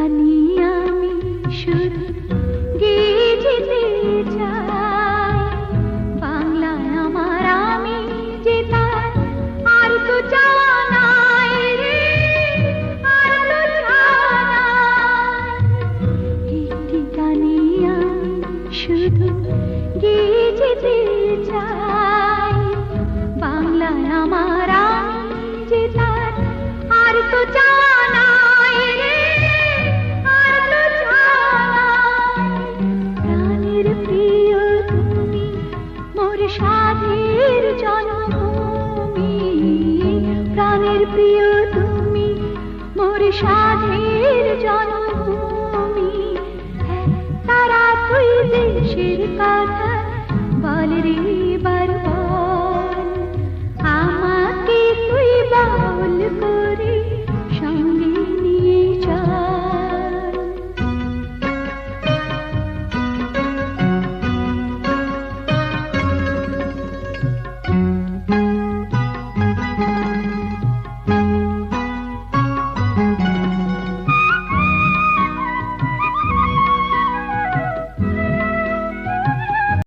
গানি আমি শুধু গেয়ে যেতে চাই, বাংলায় আমার আমি যে তার আর তো চাওয়া নাই রে, আর তো চাওয়া নাই। একটি গানি আমি শুধু গেয়ে যেতে চাই, বাংলায় আমার আমি যে তার আর তো চাওয়া নাই রে, আর তো চাওয়া নাই। প্রাণের প্রিয় তুমি মোর সাধের জন্মভূমি, প্রাণের প্রিয় তুমি মোর সাধের জন্মভূমি। তারা তুই দেশের কথা বল রে বার বল, আমাকে তুই বল।